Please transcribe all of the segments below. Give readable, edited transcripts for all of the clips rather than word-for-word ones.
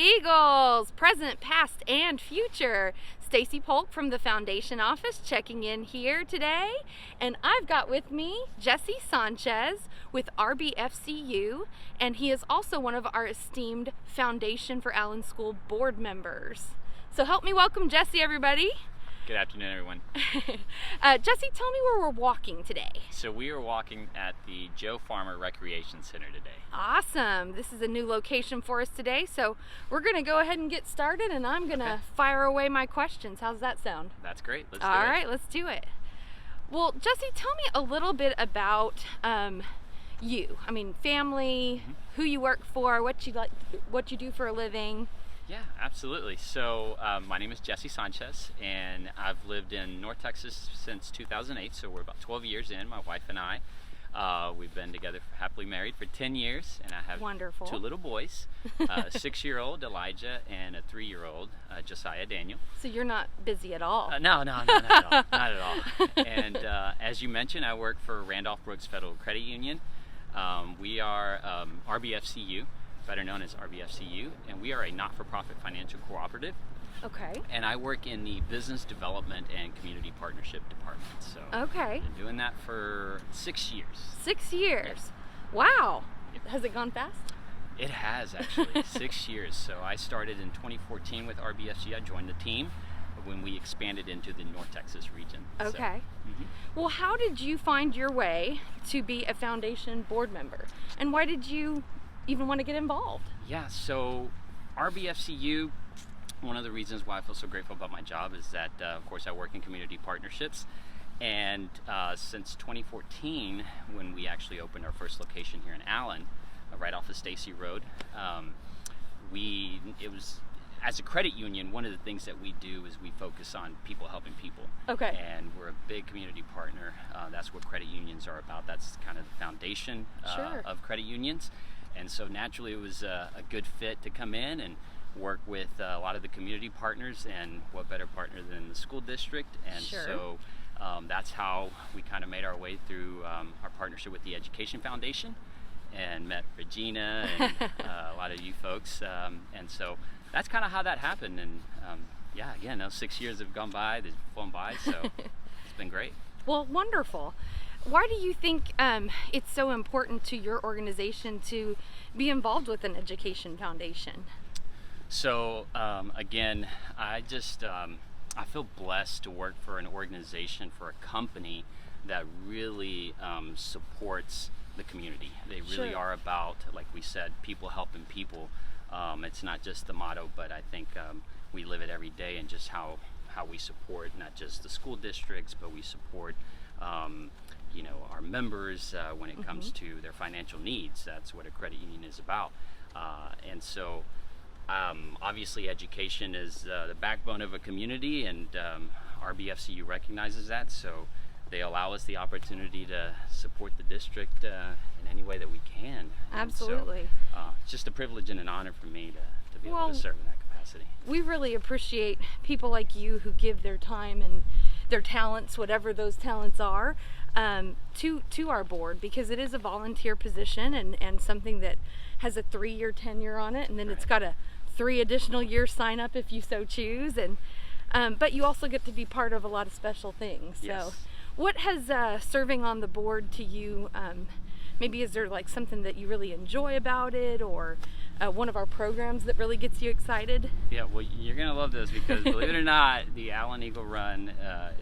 Eagles, present, past, and future. Stacy Polk from the Foundation office checking in here today. And I've got with me Jesse Sanchez with RBFCU, and he is also one of our esteemed Foundation for Allen School board members. So help me welcome Jesse, everybody. Good afternoon, everyone. Jesse, tell me where we're walking today. So we are walking at the Joe Farmer Recreation Center today. Awesome. This is a new location for us today, so we're going to go ahead and get started, and I'm going to fire away my questions. How's that sound? That's great. Let's do it. All right, let's do it. Well, Jesse, tell me a little bit about you. I mean, family, who you work for, what you do for a living. Yeah, absolutely. So my name is Jesse Sanchez, and I've lived in North Texas since 2008, so we're about 12 years in, my wife and I. We've been together, happily married for 10 years, and I have Wonderful. 2 little boys, a 6-year-old Elijah and a 3-year-old Josiah Daniel. So you're not busy at all? No, not at all. Not at all. And as you mentioned, I work for Randolph Brooks Federal Credit Union. We are RBFCU, better known as RBFCU, and we are a not-for-profit financial cooperative. Okay. And I work in the business development and community partnership department. So okay. I've been doing that for 6 years. 6 years. Wow. Has it gone fast? It has, actually. 6 years. So I started in 2014 with RBFC. I joined the team when we expanded into the North Texas region. Okay. Well, how did you find your way to be a foundation board member? And why did you even want to get involved? Yeah, so RBFCU, one of the reasons why I feel so grateful about my job is that, of course, I work in community partnerships. And since 2014, when we actually opened our first location here in Allen, right off of Stacy Road, as a credit union, one of the things that we do is we focus on people helping people. Okay. And we're a big community partner. That's what credit unions are about. That's kind of the foundation of credit unions. And so naturally it was a good fit to come in and work with a lot of the community partners, and what better partner than the school district. And so that's how we kind of made our way through our partnership with the Education Foundation and met Regina and a lot of you folks. And so that's kind of how that happened. And yeah, again, those 6 years have gone by, they've flown by, so it's been great. Well, wonderful. Why do you think it's so important to your organization to be involved with an education foundation? So again, I feel blessed to work for an organization, for a company that really supports the community. They really are about, like we said, people helping people. It's not just the motto, but I think we live it every day, and just how we support not just the school districts, but we support our members when it comes to their financial needs. That's what a credit union is about. And so obviously education is the backbone of a community, and RBFCU recognizes that, so they allow us the opportunity to support the district in any way that we can. Absolutely. So, it's just a privilege and an honor for me to be able to serve in that capacity. We really appreciate people like you who give their time and their talents, whatever those talents are, to our board, because it is a volunteer position and something that has a 3-year tenure on it, and then it's got a 3 additional year sign up if you so choose, and but you also get to be part of a lot of special things. Yes. So what has serving on the board to you, maybe is there like something that you really enjoy about it, or one of our programs that really gets you excited? Yeah, well, you're gonna love this, because believe it or not, the Allen Eagle Run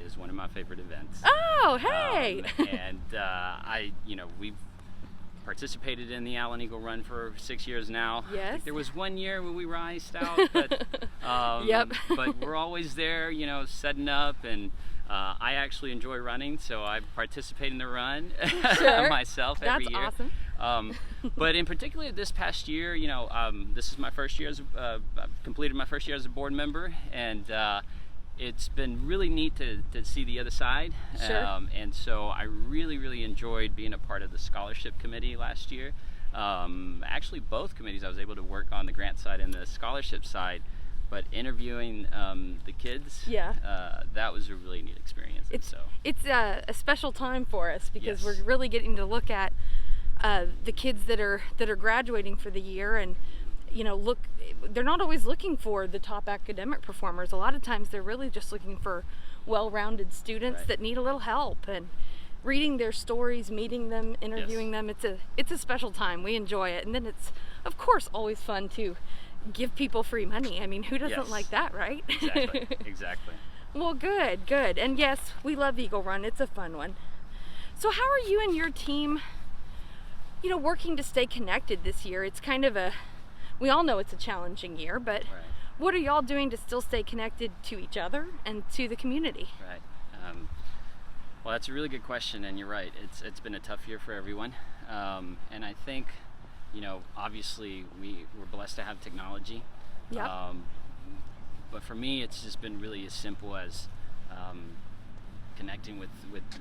is one of my favorite events. Oh, hey! And we've participated in the Allen Eagle Run for 6 years now. Yes. I think there was 1 year when we were iced out, but but we're always there, setting up, and I actually enjoy running, so I participate in the run myself every year. That's awesome. But in particular this past year, this is my first year I've completed my first year as a board member, and it's been really neat to see the other side. And so I really enjoyed being a part of the scholarship committee last year. Actually, both committees, I was able to work on the grant side and the scholarship side, but interviewing the kids, that was a really neat experience. It's a special time for us, because we're really getting to look at the kids that are graduating for the year, and they're not always looking for the top academic performers. A lot of times they're really just looking for well-rounded students Right. that need a little help, and reading their stories, meeting them, interviewing them. It's a special time. We enjoy it. And then it's, of course, always fun to give people free money. I mean, who doesn't Yes. like that, right? Exactly. Exactly. Well, good. And yes, we love Eagle Run. It's a fun one. So how are you and your team, working to stay connected this year? It's kind of we all know it's a challenging year, but Right. what are y'all doing to still stay connected to each other and to the community? Right. Well, that's a really good question, and you're right. It's been a tough year for everyone, and I think, obviously we're blessed to have technology. Yep. But for me, it's just been really as simple as connecting with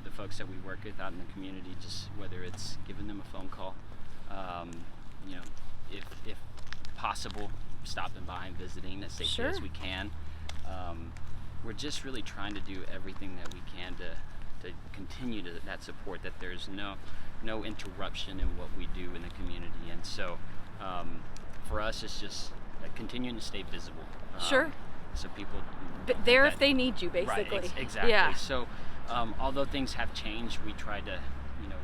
the folks that we work with out in the community. Just whether it's giving them a phone call, if possible, stopping by and visiting as safely Sure. as we can. We're just really trying to do everything that we can to continue that support, that there's no interruption in what we do in the community. And so for us, it's just continuing to stay visible. Sure. So people But there if they need you, basically. Right, exactly. Yeah. So although things have changed, we try to,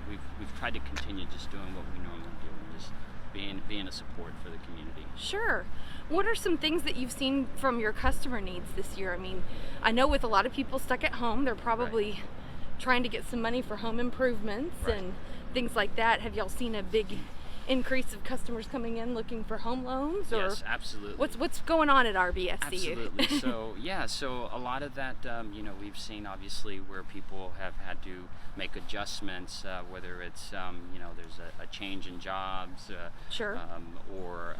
we've tried to continue just doing what we normally do, and just being a support for the community. Sure. What are some things that you've seen from your customer needs this year? I mean, I know with a lot of people stuck at home, they're probably trying to get some money for home improvements Right. and things like that. Have y'all seen a big increase of customers coming in looking for home loans? Or Yes, absolutely. what's going on at RBSCU? Absolutely. So a lot of that, we've seen obviously where people have had to make adjustments, whether it's, there's a change in jobs, Sure. or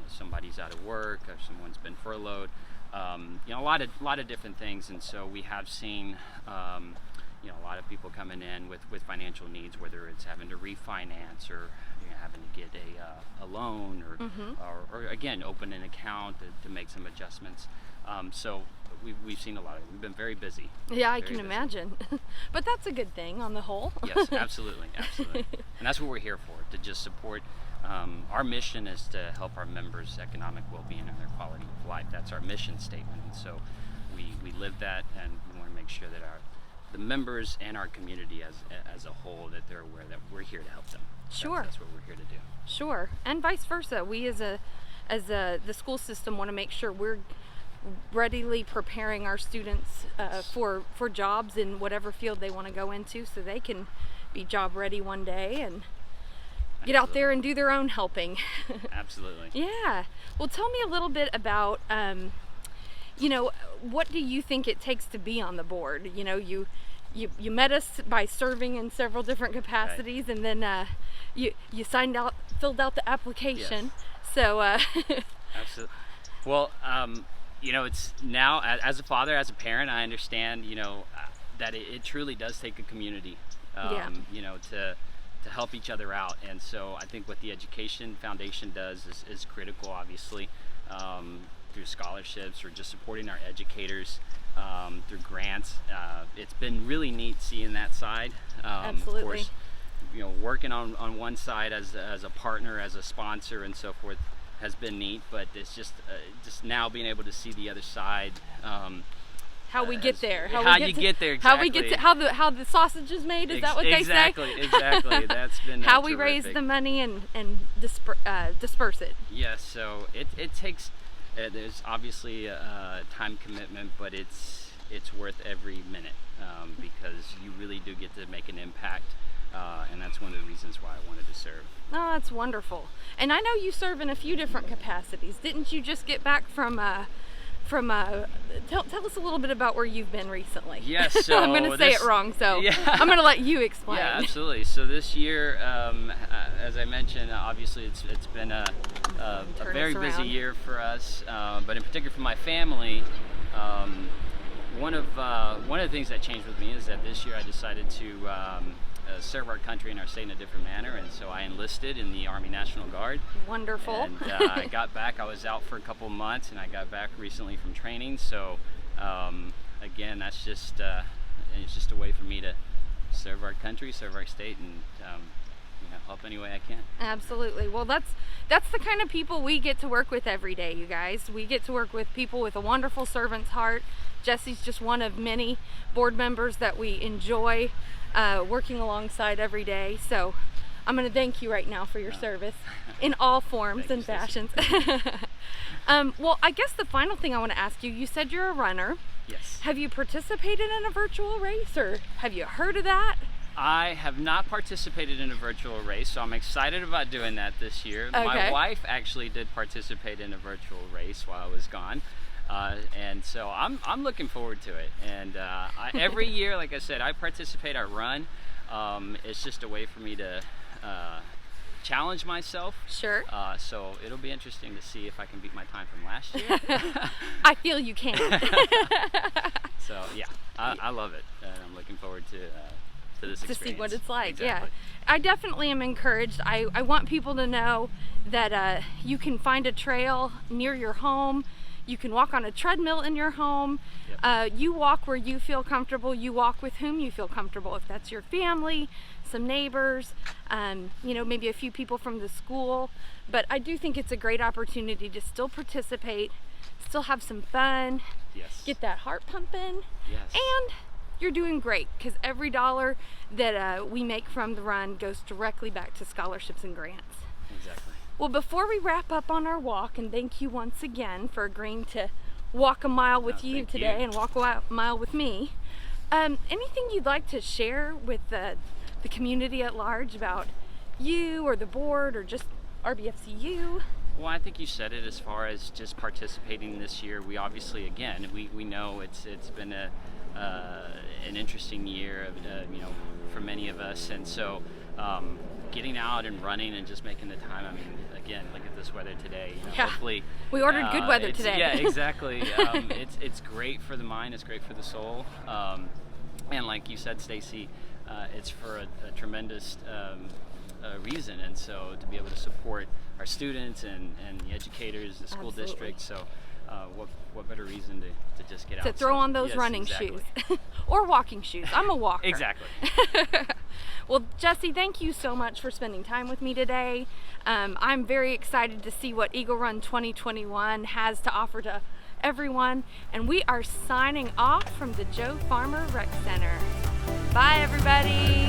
somebody's out of work, or someone's been furloughed, a lot of different things. And so we have seen, a lot of people coming in with financial needs, whether it's having to refinance or having to get a loan or again open an account to make some adjustments. So we've seen a lot of it. We've been very busy. Yeah, I Very can busy. imagine. But that's a good thing on the whole. Yes, absolutely. And that's what we're here for, to just support. Our mission is to help our members' economic well-being and their quality of life. That's our mission statement. And so we live that, and we want to make sure that the members and our community as a whole, that they're aware that we're here to help them. Sure. That's what we're here to do. Sure. And vice versa. We as the school system want to make sure we're readily preparing our students for jobs in whatever field they want to go into, so they can be job ready one day and get out there and do their own helping. Absolutely. Yeah. Well, tell me a little bit about what do you think it takes to be on the board? You met us by serving in several different capacities, and then you filled out the application. Yes. So Absolutely. Well, it's now, as a father, as a parent, I understand, that it truly does take a community, to help each other out. And so I think what the Education Foundation does is critical, obviously, through scholarships or just supporting our educators, through grants. It's been really neat seeing that side. Absolutely. Of course, working on one side as a partner, as a sponsor, and so forth, has been neat, but it's just now being able to see the other side. how we get there, How you get there, how we get exactly. to how the sausage is made. Is that what they say? Exactly. That's been How we raise terrific. the money and disperse it. Yes, so it takes. There's obviously a time commitment, but it's worth every minute, because you really do get to make an impact, and that's one of the reasons why I wanted to serve. Oh, that's wonderful. And I know you serve in a few different capacities. Didn't you just get back from tell us a little bit about where you've been recently. Yes, so I'm going to say it wrong, so Yeah. I'm going to let you explain. Yeah, absolutely. So this year, as I mentioned, obviously it's been a Turn very us busy around. year for us, but in particular for my family. One of the things that changed with me is that this year I decided to serve our country and our state in a different manner, and so I enlisted in the Army National Guard. Wonderful. And I got back. I was out for a couple of months, and I got back recently from training. So again, that's just it's just a way for me to serve our country, serve our state, and help any way I can. Absolutely. Well, that's the kind of people we get to work with every day, you guys. We get to work with people with a wonderful servant's heart. Jesse's just one of many board members that we enjoy working alongside every day. So I'm going to thank you right now for your service in all forms and fashions. Well, I guess the final thing I want to ask you, you said you're a runner. Yes. Have you participated in a virtual race, or have you heard of that? I have not participated in a virtual race, so I'm excited about doing that this year. Okay. My wife actually did participate in a virtual race while I was gone, and so I'm looking forward to it. And every year, like I said, I participate. I run. It's just a way for me to challenge myself. Sure. So it'll be interesting to see if I can beat my time from last year. I feel you can. So yeah, I love it, and I'm looking forward to this experience. To see what it's like. Exactly. Yeah, I definitely am encouraged. I want people to know that you can find a trail near your home. You can walk on a treadmill in your home. Yep. You walk where you feel comfortable. You walk with whom you feel comfortable. If that's your family, some neighbors, maybe a few people from the school. But I do think it's a great opportunity to still participate, still have some fun, Yes. get that heart pumping, Yes. and you're doing great, because every dollar that we make from the run goes directly back to scholarships and grants. Exactly. Well, before we wrap up on our walk, and thank you once again for agreeing to walk a mile with you thank today you. and walk a mile with me, anything you'd like to share with the community at large about you or the board or just RBFCU? Well, I think you said it as far as just participating this year. We obviously, again, we know it's been an interesting year, for many of us, and so getting out and running and just making the time. I mean, again, look at this weather today. Yeah. Hopefully, We ordered good weather today. Yeah, exactly. It's great for the mind. It's great for the soul. And like you said, Stacy, it's for a tremendous reason, and so to be able to support our students and the educators, the school Absolutely. district. So what better reason to just get out? To throw on those yes, running exactly. shoes or walking shoes. I'm a walker. Exactly. Well, Jesse, thank you so much for spending time with me today. I'm very excited to see what Eagle Run 2021 has to offer to everyone. And we are signing off from the Joe Farmer Rec Center. Bye, everybody.